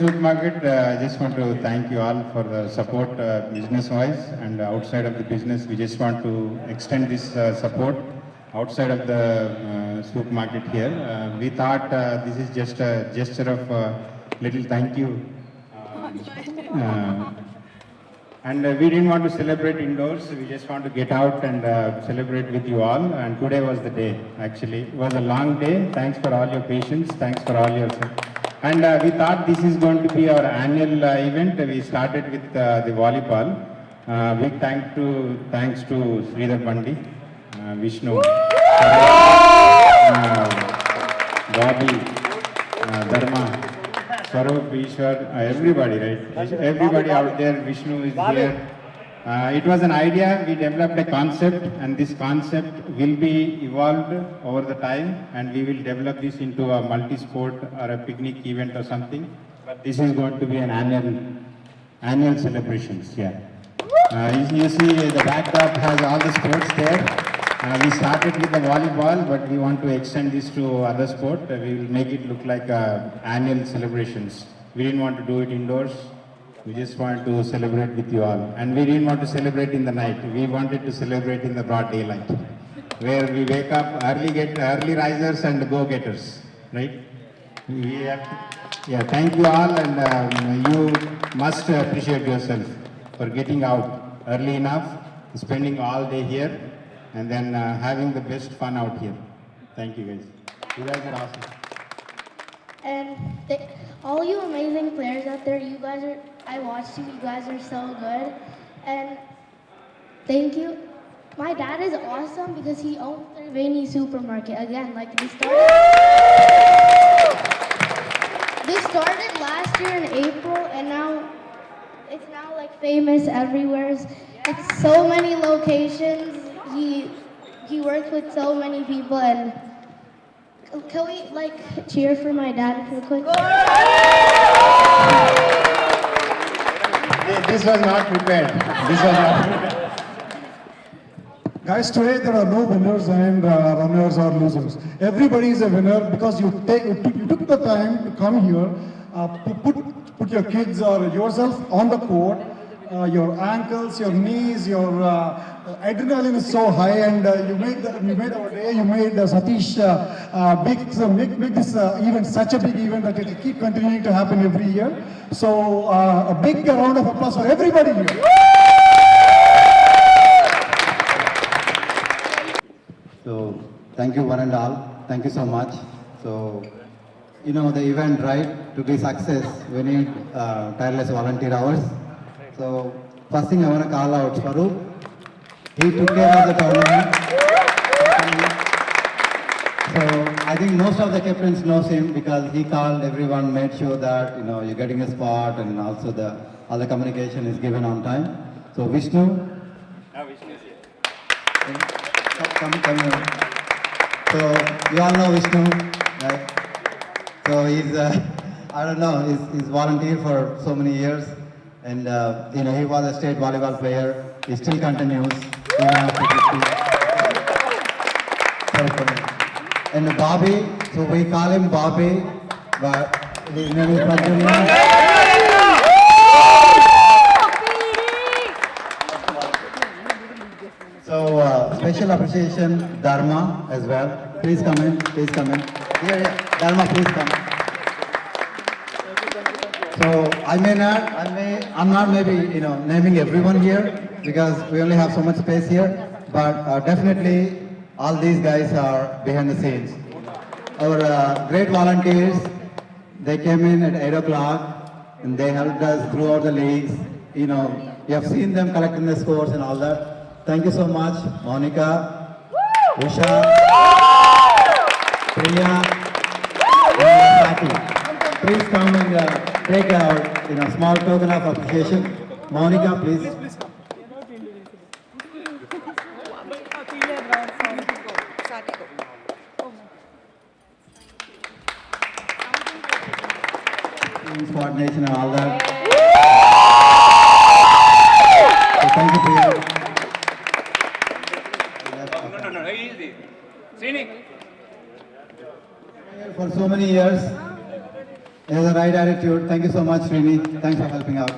Supermarket, I just want to thank you all for the support business-wise and outside of the business. We just want to extend this support outside of the supermarket here. We thought this is just a gesture of little thank you. And we didn't want to celebrate indoors. We just want to get out and celebrate with you all. And today was the day, actually. It was a long day. Thanks for all your patience. Thanks for all your... And we thought this is going to be our annual event. We started with the volleyball. Big thanks to Sridhar Bandi, Vishnu, Bobby, Dharma, Swarup, Ishwar, everybody, right? Everybody out there, Vishnu is here. It was an idea, we developed a concept, and this concept will be evolved over the time, and we will develop this into a multi-sport or a picnic event or something. But this is going to be an annual celebrations, yeah. You see the backdrop has all the sports there. We started with the volleyball, but we want to extend this to other sport. We will make it look like annual celebrations. We didn't want to do it indoors. We just wanted to celebrate with you all. And we didn't want to celebrate in the night. We wanted to celebrate in the broad daylight, where we wake up early, get early risers and go-getters, right? Yeah, thank you all, and you must appreciate yourself for getting out early enough, spending all day here, and then having the best fun out here. Thank you guys. You guys are awesome. And all you amazing players out there, I watched you guys are so good. And thank you. My dad is awesome because he owns Triveni Supermarket. Again, like this started last year in April, and now it's like famous everywhere. It's so many locations. He works with so many people, and can we cheer for my dad real quick? This was not prepared. Guys, today there are no winners and runners or losers. Everybody is a winner because you took the time to come here, put your kids or yourself on the court. Your ankles, your knees, your adrenaline is so high, and you made our day. You made Satish make this event such a big event that it will keep continuing to happen every year. So a big round of applause for everybody here. So thank you one and all. Thank you so much. So the event, right? To be success, we need tireless volunteer hours. So first thing I want to call out Swarup. He took care of the tournament. So I think most of the captains knows him because he called everyone, made sure that you're getting a spot, and also all the communication is given on time. So Vishnu. Now Vishnu is here. Come here. So you all know Vishnu, right? So he's I don't know, he's volunteered for so many years. And he was a state volleyball player. He still continues even after 50. And Bobby, so we call him Bobby, but his name is Pradyumna. So special appreciation Dharma as well. Please come in. Here, Dharma, please come. So I'm not maybe naming everyone here because we only have so much space here, but definitely all these guys are behind the scenes. Our great volunteers, they came in at 8 o'clock and they helped us throughout the leagues. You have seen them collecting the scores and all that. Thank you so much, Monica, Usha, Priya, and Sati. Please come and take a small token of appreciation. Monica, please. Team's coordination and all that. So thank you, Priya. No, easy. Srini. For so many years, He has the right attitude. Thank you so much, Srini. Thanks for helping out.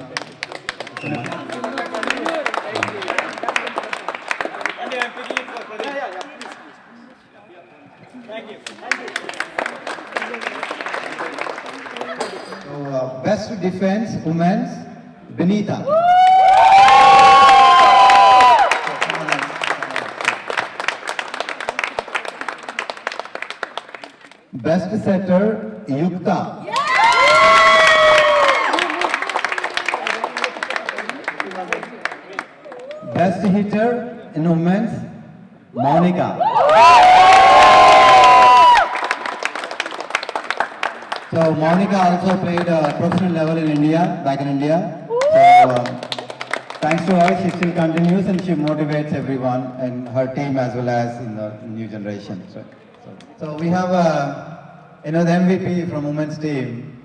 So, best defense, women's, Benita. Best setter, Yukta. Best hitter in women's, Monica. So Monica also played professional level in India, back in India. So thanks to her, she still continues and she motivates everyone and her team as well as in the new generation. So we have the MVP from women's team,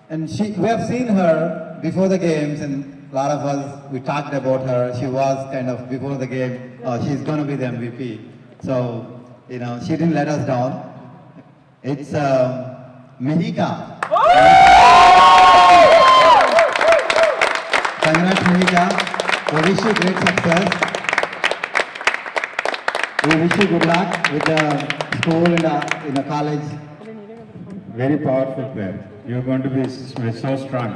and we have seen her before the games, and a lot of us we talked about her. She was kind of before the game, she's going to be the MVP. So she didn't let us down. It's Mihika. Congrats, Mihika. We wish you great success. We wish you good luck with the school and in the college. Very powerful player. You're going to be so strong.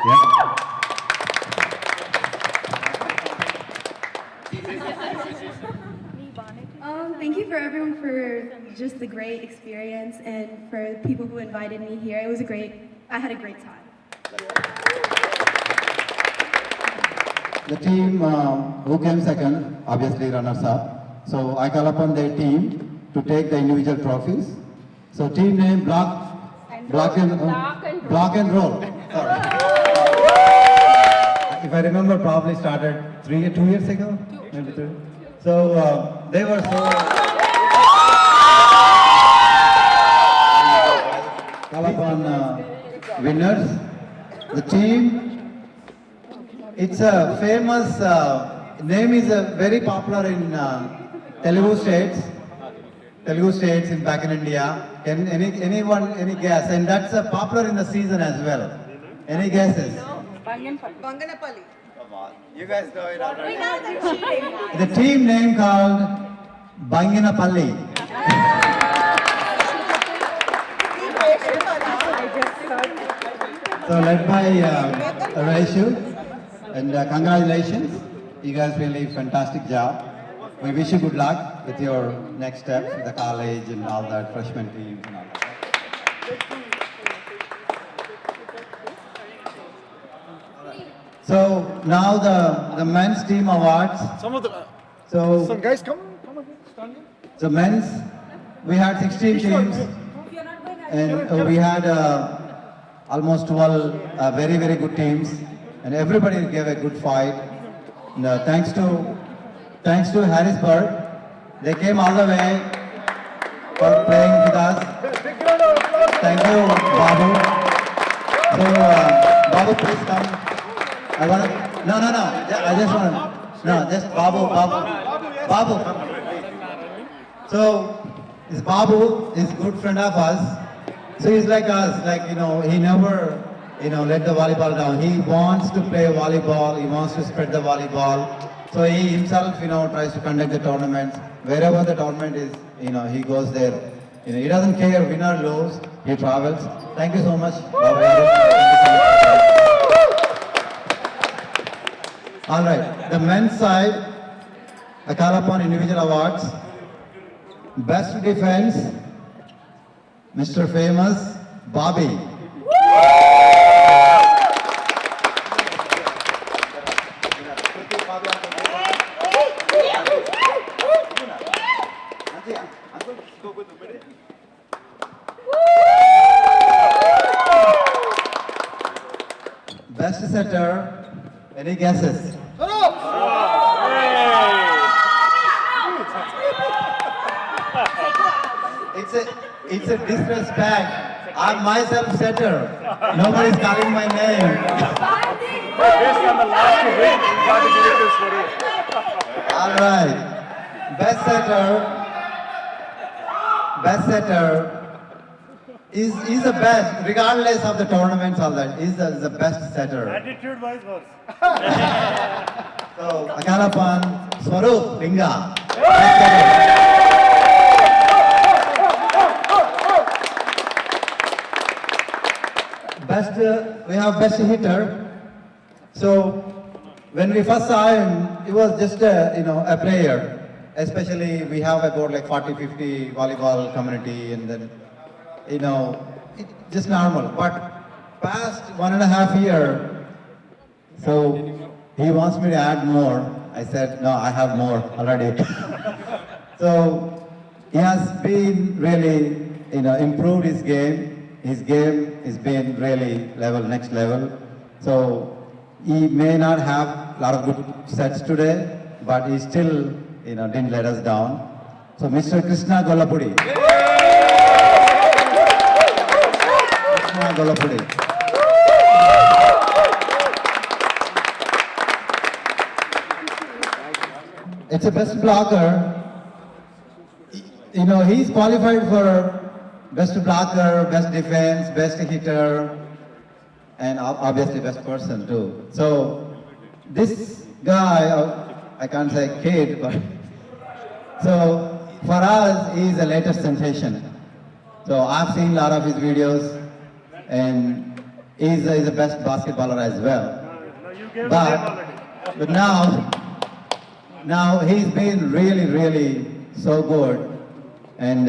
Yeah? Thank you for everyone for just the great experience and for the people who invited me here. I had a great time. The team who came second, obviously runners up. So I call upon their team to take the individual trophies. So team name block and roll. Sorry. If I remember, probably started 2 years ago, maybe 3. So they were so. Call upon winners. The team. It's a famous name. Is very popular in Telugu states in back in India. Can anyone any guess? And that's popular in the season as well. Any guesses? Banganapalli. You guys know it already. The team name called Banganapalli. So led by Raishu. And congratulations. You guys really fantastic job. We wish you good luck with your next steps with the college and all that, freshman teams and all that. So now the men's team awards. Some guys come again, stand here. So men's, we had 16 teams and we had almost 12 very, very good teams and everybody gave a good fight. And, thanks to Harrisburg, they came all the way for playing with us. Thank you, Babu. So, Babu, please come. No. I just want to. No, just Babu. So, this Babu is a good friend of us. So he's like us, he never, let the volleyball down. He wants to play volleyball. He wants to spread the volleyball. So he himself, tries to conduct the tournaments. Wherever the tournament is, he goes there. He doesn't care win or lose. He travels. Thank you so much, Babu. All right, the men's side, I call upon individual awards. Best defense, Mr. Famous, Bobby. Best setter, any guesses? It's a disrespect. I'm myself setter. Nobody's calling my name. Based on the last 2 weeks, we got to give this for you. All right. Best setter He's the best, regardless of the tournaments, all that. He's the best setter. Attitude wise works. So, Akalapan, Swaroop, Linga. Best, we have best hitter. So, when we first saw him, he was just a player. Especially, we have about like 40, 50 volleyball community, and then, just normal. But past 1.5 year, so he wants me to add more. I said, no, I have more already. So he has been really, improved his game. His game has been really next level. So he may not have a lot of good sets today, but he still, didn't let us down. So Mr. Krishna Golapudi. Krishna Golapudi. It's a best blocker. He's qualified for best blocker, best defense, best hitter, and obviously best person too. So this guy, I can't say kid, but so for us, he's the latest sensation. So I've seen a lot of his videos, and he's the best basketballer as well. No, you gave the name already. But now he's been really so good, and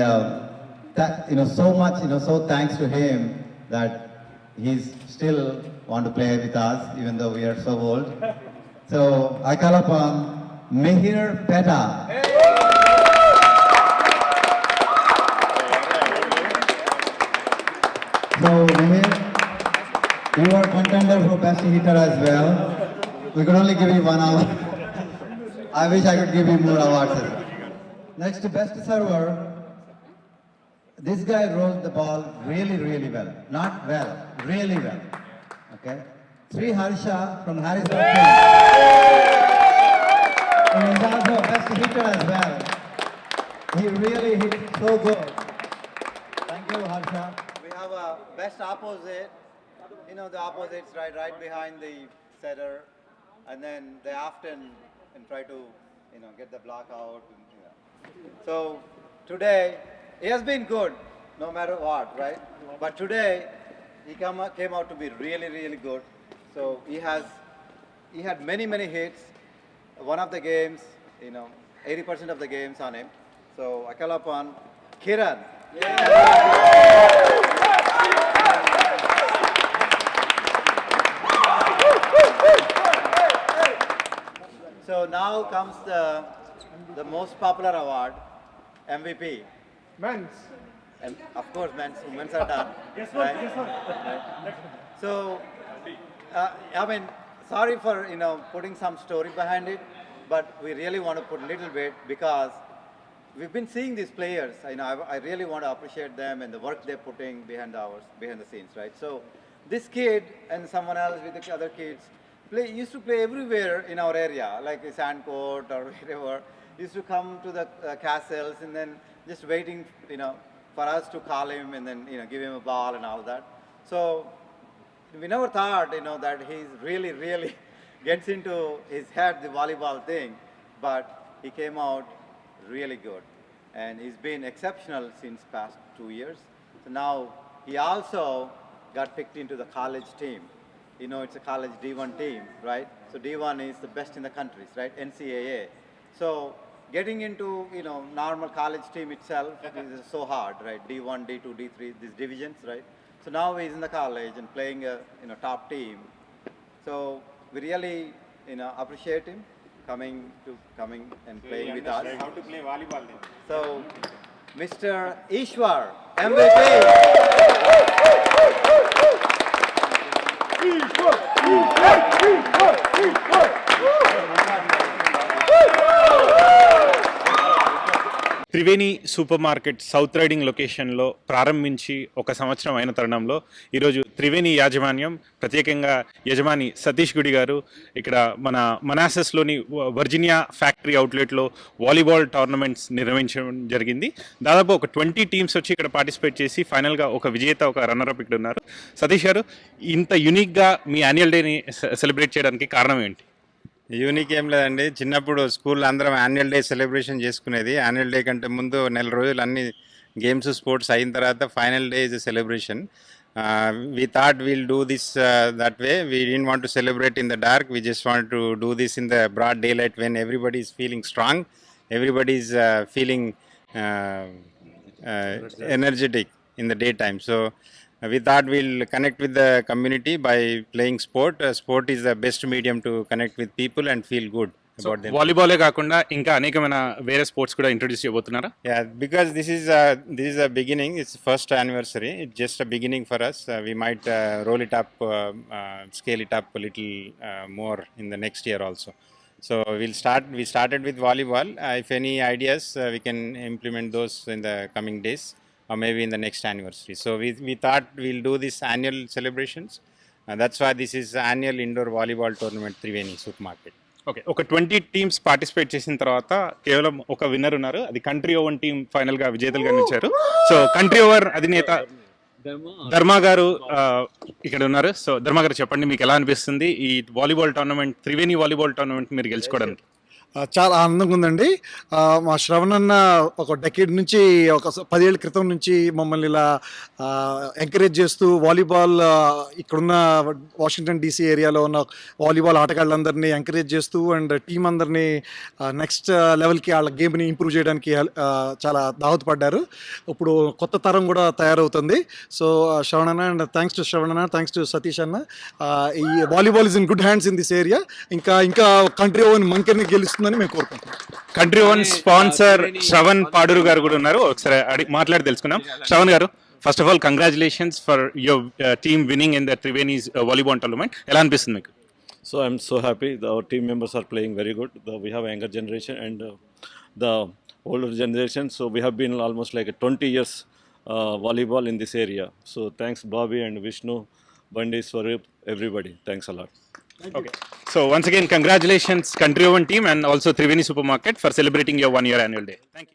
so much, so thanks to him that he's still want to play with us even though we are so old. So I call upon Mihir Peta. So Mihir, you are contender for best hitter as well. We could only give you 1 hour. I wish I could give you more awards. Next, best server. This guy rolls the ball really well. Not well, really well. Okay? Sri Harsha from Harrisburg. And he's also best hitter as well. He really hit so good. Thank you, Harsha. We have a best opposite. The opposites right behind the setter. And then they often try to, get the block out. So today, he has been good, no matter what, right? But today, he came out to be really good. So he had many hits. One of the games, 80% of the games on him. So I call upon Kiran. So now comes the most popular award, MVP. Men's. And of course, women's are done. Guess what? Right? Guess what? Right. So, sorry for putting some story behind it, but we really want to put a little bit because we've been seeing these players. I really want to appreciate them and the work they're putting behind the scenes, right? So, this kid and someone else with the other kids used to play everywhere in our area, like a sand court or wherever. Used to come to the castles and then just waiting, for us to call him and then, give him a ball and all that. So we never thought, that he's really gets into his head the volleyball thing, but he came out really good. And he's been exceptional since past 2 years. So now he also got picked into the college team. It's a college D1 team, right? So D1 is the best in the countries, right? NCAA. So getting into, normal college team itself is so hard, right? D1, D2, D3, these divisions, right? So now he's in the college and playing a, top team. So we really, appreciate him coming and playing with us. How to play volleyball then. So, Mr. Ishwar, MVP. Triveni super market south riding లొకేషన్లో ప్రారంభించి ఒక సంవత్సరం అయిన తరుణంలో ఈరోజు త్రివేణి యాజమాన్యం ప్రత్యేకంగా యజమాని సతీష్ గుడి గారు ఇక్కడ మన మనాసస్లోని వర్జీనియా ఫ్యాక్టరీ అవుట్లెట్లో వాలీబాల్ టోర్నమెంట్స్ నిర్వహించడం జరిగింది. దాదాపు ఒక 20 టీమ్స్ వచ్చి ఇక్కడ పార్టిసిపేట్ చేసి ఫైనల్గా ఒక విజేత ఒక రన్నరప్ ఇక్కడ ఉన్నారు. సతీష్ గారు, ఇంత యూనిక్గా మీ యాన్యువల్ డేని సెలబ్రేట్ చేయడానికి కారణం ఏంటి? యూనిక్ ఏం లేదండి. చిన్నప్పుడు స్కూల్లో అందరం యాన్యువల్ డే సెలబ్రేషన్ చేసుకునేది. యాన్యువల్ డే కంటే ముందు నెల రోజులు అన్ని గేమ్స్ స్పోర్ట్స్ అయిన తర్వాత final day is celebration. We thought we'll do this that way. We didn't want to celebrate in the dark. We just want to do this in the broad daylight when everybody is feeling strong, everybody is feeling uh, energetic in the daytime. So we thought we'll connect with the community by playing sport. Sport is the best medium to connect with people and feel good about them. వాలీబాలే కాకుండా ఇంకా అనేకమైన వేరే sports కూడా introduce చేయబోతున్నారా? Yeah, because this is a beginning. It's first anniversary. It's just a beginning for us. We might roll it up, scale it up a little more in the next year also. So we started with volleyball. If any ideas, we can implement those in the coming days or maybe in the next anniversary. So we thought we'll do this annual celebrations. That's why this is annual indoor volleyball tournament Triveni Supermarket. Okay, ఒక 20 teams participate చేసిన తర్వాత కేవలం ఒక winner ఉన్నారు. అది country over team ఫైనల్గా విజేతలుగా నిలిచారు. సో కంట్రీ ఓవర్ అధినేత ధర్మా గారు ఇక్కడ ఉన్నారు. సో ధర్మా గారు, చెప్పండి, మీకు ఎలా అనిపిస్తుంది ఈ volleyball tournament, Triveni volleyball tournament మీరు గెలుచుకోవడానికి? చాలా ఆనందంగా ఉందండి. మా శ్రవణ్ అన్న ఒక డెకేడ్ నుంచి, ఒక 10 ఏళ్ల క్రితం నుంచి మమ్మల్ని ఇలా ఎంకరేజ్ చేస్తూ వాలీబాల్ ఇక్కడున్న వాషింగ్టన్ డీసీ ఏరియాలో ఉన్న వాలీబాల్ ఆటగాళ్ళందరినీ ఎంకరేజ్ చేస్తూ అండ్ టీం అందరినీ నెక్స్ట్ లెవెల్కి వాళ్ళ గేమ్ని ఇంప్రూవ్ చేయడానికి చాలా దావతపడ్డారు. ఇప్పుడు కొత్త తరం కూడా తయారవుతుంది. సో శ్రవణ్ అన్న, అండ్ థ్యాంక్స్ టు శ్రవణ్ అన్న, థ్యాంక్స్ టు సతీష్ అన్న. ఈ volleyball is in good hands in this area. ఇంకా కంట్రీ ఓవర్ మంకెర్ని గెలుస్తుంది మేము కోరుకుంటున్నాం. Country one sponsor Shravan Paduru గారు కూడా ఉన్నారు. ఒకసారి మాట్లాడి తెలుసుకుందాం. శ్రవణ్ గారు, first of all congratulations for your team winnowing in the Triveni's volleyball tournament. ఎలా అనిపిస్తుంది మీకు? So I'm so happy. Our team members are playing very good. We have a younger generation and the older generation. So we have been almost like 20 years volleyball in this area. So thanks Bobby and Vishnu, Bandi, Swarup, everybody. Thanks a lot. Okay. So once again, congratulations, Country Oven team and also Triveni Supermarket for celebrating your 1-year annual day. Thank you.